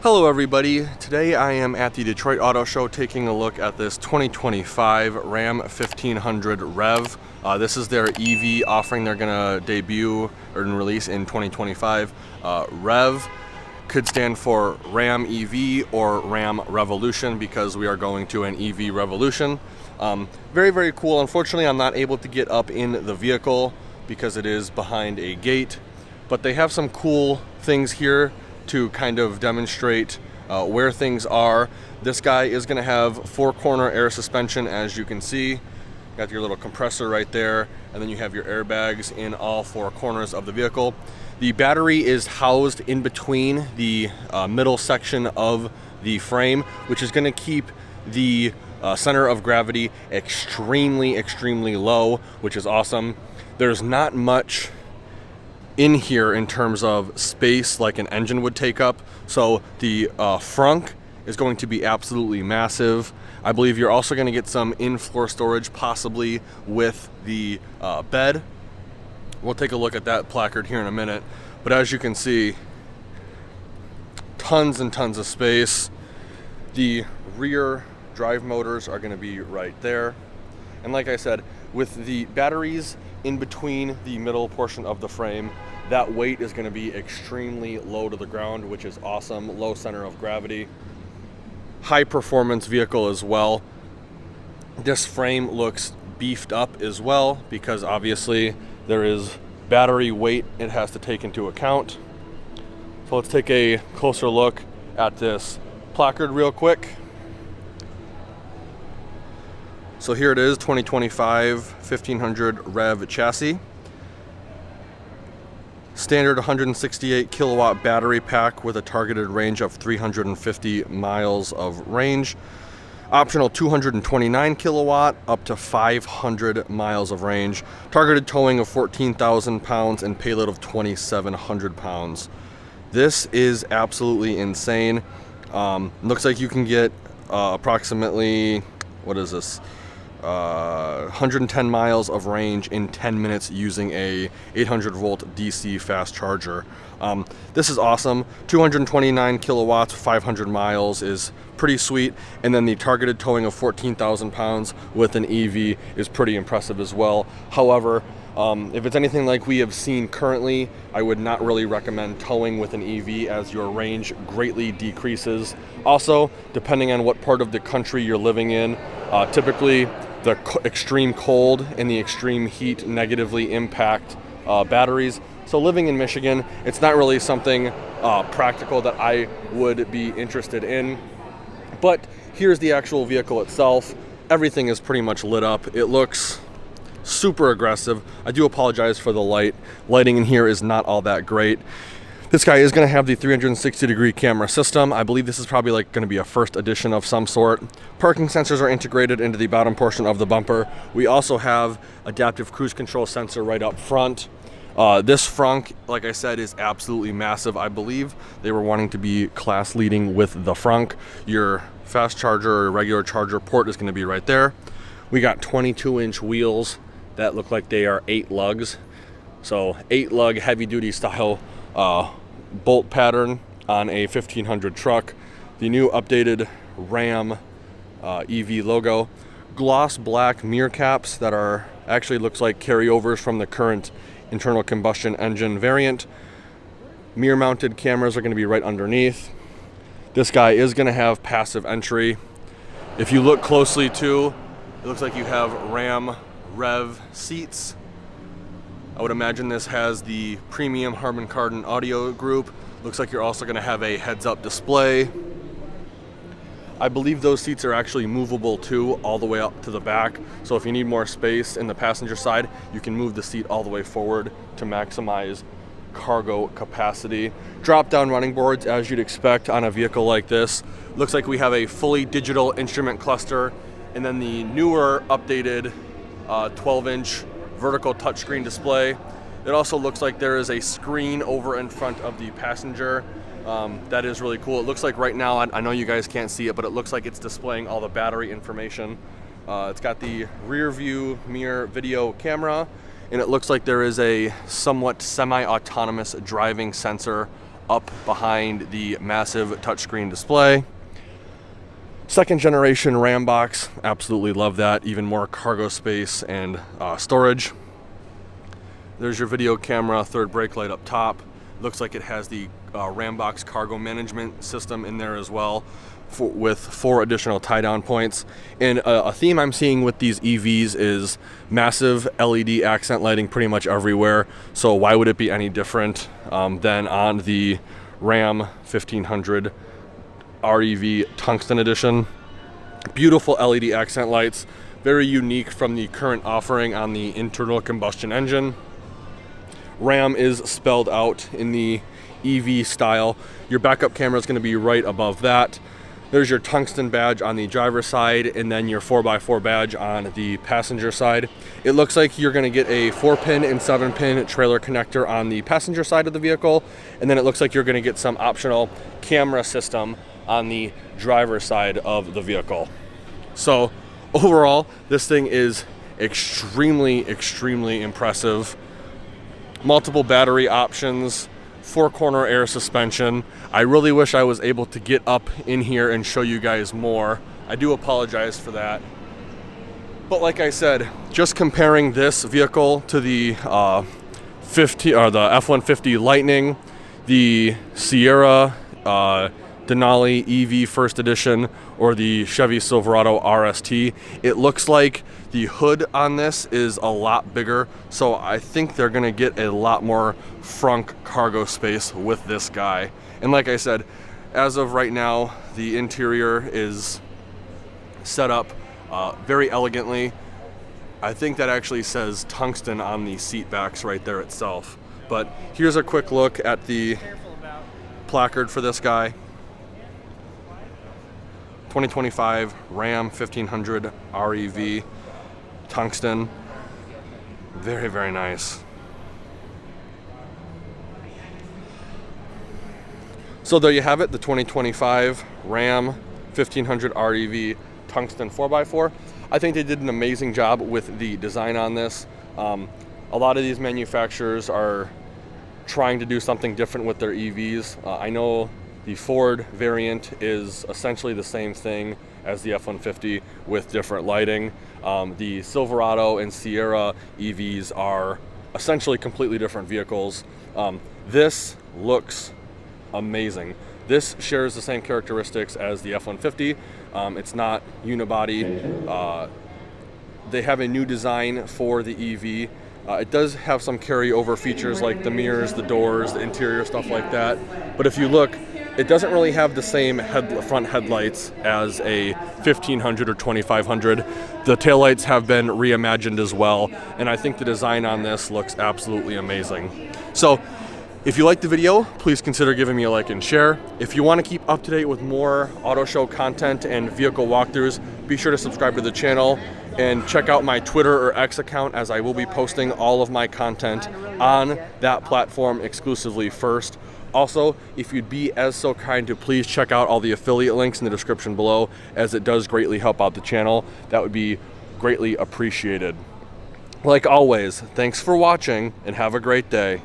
Hello everybody, today I am at the Detroit Auto Show taking a look at this 2025 Ram 1500 REV. This is their EV offering they're going to debut or release in 2025. REV could stand for Ram EV or Ram Revolution because we are going to an EV revolution. Very, very cool. Unfortunately, I'm not able to get up in the vehicle because it is behind a gate, but they have some cool things here to kind of demonstrate where things are. This guy is going to have 4-corner air suspension, as you can see. Got your little compressor right there, and then you have your airbags in all 4 corners of the vehicle. The battery is housed in between the middle section of the frame, which is going to keep the center of gravity extremely low, which is awesome. There's not much in here in terms of space like an engine would take up, so the frunk is going to be absolutely massive. I believe you're also going to get some in-floor storage, possibly with the bed. We'll take a look at that placard here in a minute, but as you can see, tons and tons of space. The rear drive motors are going to be right there, and like I said, with the batteries in between the middle portion of the frame, that weight is going to be extremely low to the ground, which is awesome. Low center of gravity. High performance vehicle as well. This frame looks beefed up as well because obviously there is battery weight it has to take into account. So let's take a closer look at this placard real quick. So here it is, 2025 1500 REV chassis. Standard 168 kilowatt battery pack with a targeted range of 350 miles of range. Optional 229 kilowatt up to 500 miles of range. Targeted towing of 14,000 pounds and payload of 2,700 pounds. This is absolutely insane. Looks like you can get approximately, what is this? 110 miles of range in 10 minutes using a 800 volt DC fast charger. This is awesome. 229 kilowatts, 500 miles is pretty sweet. And then the targeted towing of 14,000 pounds with an EV is pretty impressive as well. However, if it's anything like we have seen currently, I would not really recommend towing with an EV as your range greatly decreases. Also, depending on what part of the country you're living in, typically the extreme cold and the extreme heat negatively impact batteries. So living in Michigan, it's not really something practical that I would be interested in. But here's the actual vehicle itself. Everything is pretty much lit up. It looks super aggressive. I do apologize for the lighting in here is not all that great. This guy is going to have the 360-degree camera system. I believe this is probably like going to be a first edition of some sort. Parking sensors are integrated into the bottom portion of the bumper. We also have adaptive cruise control sensor right up front. This frunk, like I said, is absolutely massive. I believe they were wanting to be class leading with the frunk. Your fast charger or regular charger port is going to be right there. We got 22-inch wheels that look like they are 8 lugs. So 8 lug heavy duty style bolt pattern on a 1500 truck. The new updated Ram EV logo. Gloss black mirror caps that are actually looks like carryovers from the current internal combustion engine variant. Mirror mounted cameras are going to be right underneath. This guy is going to have passive entry. If you look closely too, it looks like you have Ram REV seats. I would imagine this has the premium Harman Kardon audio group. Looks like you're also going to have a heads-up display. I believe those seats are actually movable too, all the way up to the back. So if you need more space in the passenger side, you can move the seat all the way forward to maximize cargo capacity. Drop-down running boards, as you'd expect on a vehicle like this. Looks like we have a fully digital instrument cluster, and then the newer updated 12-inch vertical touchscreen display. It also looks like there is a screen over in front of the passenger. That is really cool. It looks like right now, I know you guys can't see it, but it looks like it's displaying all the battery information. It's got the rear view mirror video camera, and it looks like there is a somewhat semi-autonomous driving sensor up behind the massive touchscreen display. Second generation Ram box, absolutely love that. Even more cargo space and storage. There's your video camera, third brake light up top. Looks like it has the Ram box cargo management system in there as well, with 4 additional tie-down points. And a theme I'm seeing with these EVs is massive LED accent lighting pretty much everywhere. So why would it be any different than on the Ram 1500 REV Tungsten Edition? Beautiful LED accent lights, very unique from the current offering on the internal combustion engine. Ram is spelled out in the EV style. Your backup camera is going to be right above that. There's your tungsten badge on the driver's side, and then your 4x4 badge on the passenger side. It looks like you're going to get a 4-pin and 7-pin trailer connector on the passenger side of the vehicle, and then it looks like you're going to get some optional camera system on the driver's side of the vehicle. So overall, this thing is extremely impressive. Multiple battery options, 4-corner air suspension. I really wish I was able to get up in here and show you guys more. I do apologize for that. But like I said, just comparing this vehicle to the the F-150 Lightning, the Sierra Denali EV First Edition, or the Chevy Silverado RST, it looks like the hood on this is a lot bigger, so I think they're gonna get a lot more frunk cargo space with this guy. And like I said, as of right now, the interior is set up very elegantly. I think that actually says tungsten on the seat backs right there itself. But here's a quick look at the placard for this guy. 2025 Ram 1500 REV Tungsten. Very nice. So there you have it, the 2025 Ram 1500 REV Tungsten 4x4. I think they did an amazing job with the design on this. A lot of these manufacturers are trying to do something different with their EVs. I know the Ford variant is essentially the same thing as the F-150 with different lighting. The Silverado and Sierra EVs are essentially completely different vehicles. This looks amazing. This shares the same characteristics as the F-150. It's not unibody. They have a new design for the EV. It does have some carryover features like the mirrors, the doors, the interior, stuff like that. But if you look, it doesn't really have the same front headlights as a 1500 or 2500. The taillights have been reimagined as well, and I think the design on this looks absolutely amazing. So if you liked the video, please consider giving me a like and share. If you want to keep up to date with more auto show content and vehicle walkthroughs, be sure to subscribe to the channel and check out my Twitter or X account, as I will be posting all of my content on that platform exclusively first. Also, if you'd be as so kind to please check out all the affiliate links in the description below, as it does greatly help out the channel. That would be greatly appreciated. Like always, thanks for watching and have a great day.